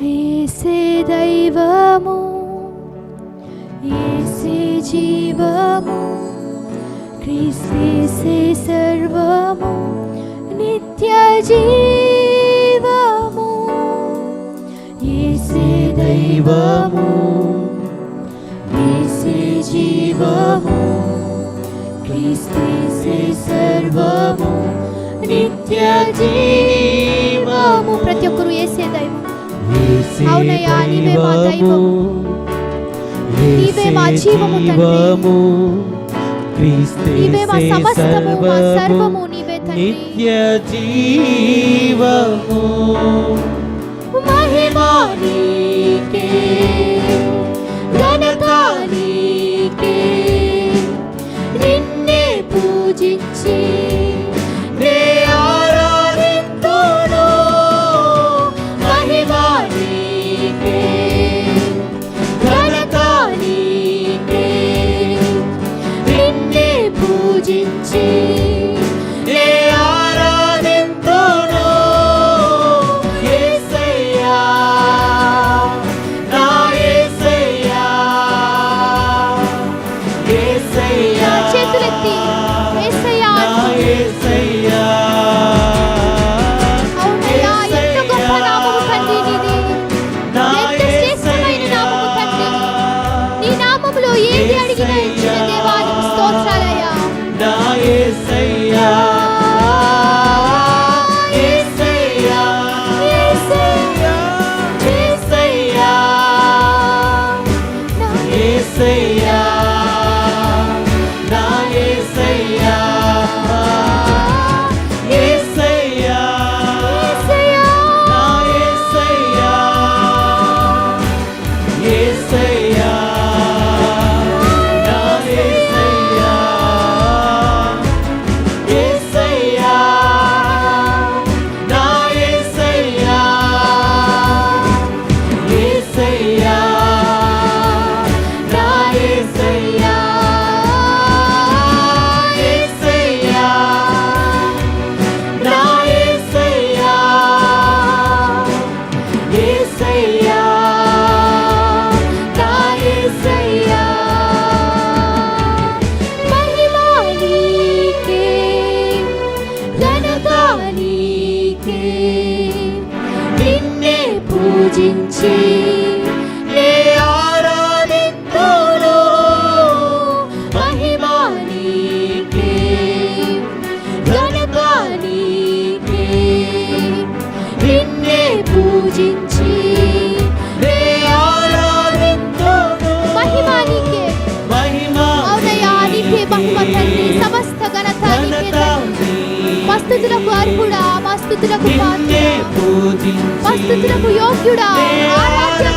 యేసే దైవము, యేసే జీవము, క్రీస్తేసే సర్వము, నిత్య జీవము. యేసే దైవము, యేసే జీవము, క్రీస్తేసే సర్వము, నిత్య జీవము. ప్రతి ఒక్కరు యేసే దైవం. అవునయ్యా, నీవే మా దైవము, నీవే మా జీవము తండ్రి, నీవే మా సమస్తము, మా సర్వము నీవే తండ్రి. నిత్య జీవము. మహిమా నీకే, ఘనత నీకే, నిన్నే పూజించి నే ఆరాధింతును. మహిమా నీకే, ఘనత నీకే, నిన్నే పూజించి నే ఆరాధింతును. యేసయ్యా, నా యేసయ్యా, యేసయ్యా. చేతులెత్తి యేసయ్యా, నా యేసయ్యా. అవునయ్యా, ఎంత గొప్ప నామము తండ్రి నీది, ఎంత శ్రేష్టమైన నామము తండ్రి. నీ నామములో ఏది అడిగినా ఇచ్చిన దేవానికి స్తోత్రాలయ్యా. నా యేసయ్యా, యేసయ్యా, యేసయ్యా, యేసయ్యా, యేసయ్యా, నా యేసయ్యా, యేసయ్యా, నా యేసయ్యా, యేసయ్యా, నా యేసయ్యా, యేసయ్యా, నా యేసయ్యా, యేసయ్యా, నా యేసయ్యా, యేసయ్యా, నా యేసయ్యా, యేసయ్యా, నా యేసయ్యా. మహిమా నీకే, ఘనత నీకే, నిన్నే పూజించి నే ఆరాధింతును. మహిమా నీకే, ఘనత నీకే, నిన్నే పూజించి నే ఆరాధింతును. మహిమా నీకే. మహిమా అవునయ్యా, నీకే మహిమ తండ్రి, సమస్త ఘనత నీకే తండ్రి. మా స్తుతులకు అర్హుడా, మా స్తుతులకు పాత్రుడా, మా స్తుతులకు యోగ్యుడా, ఆరాధ్య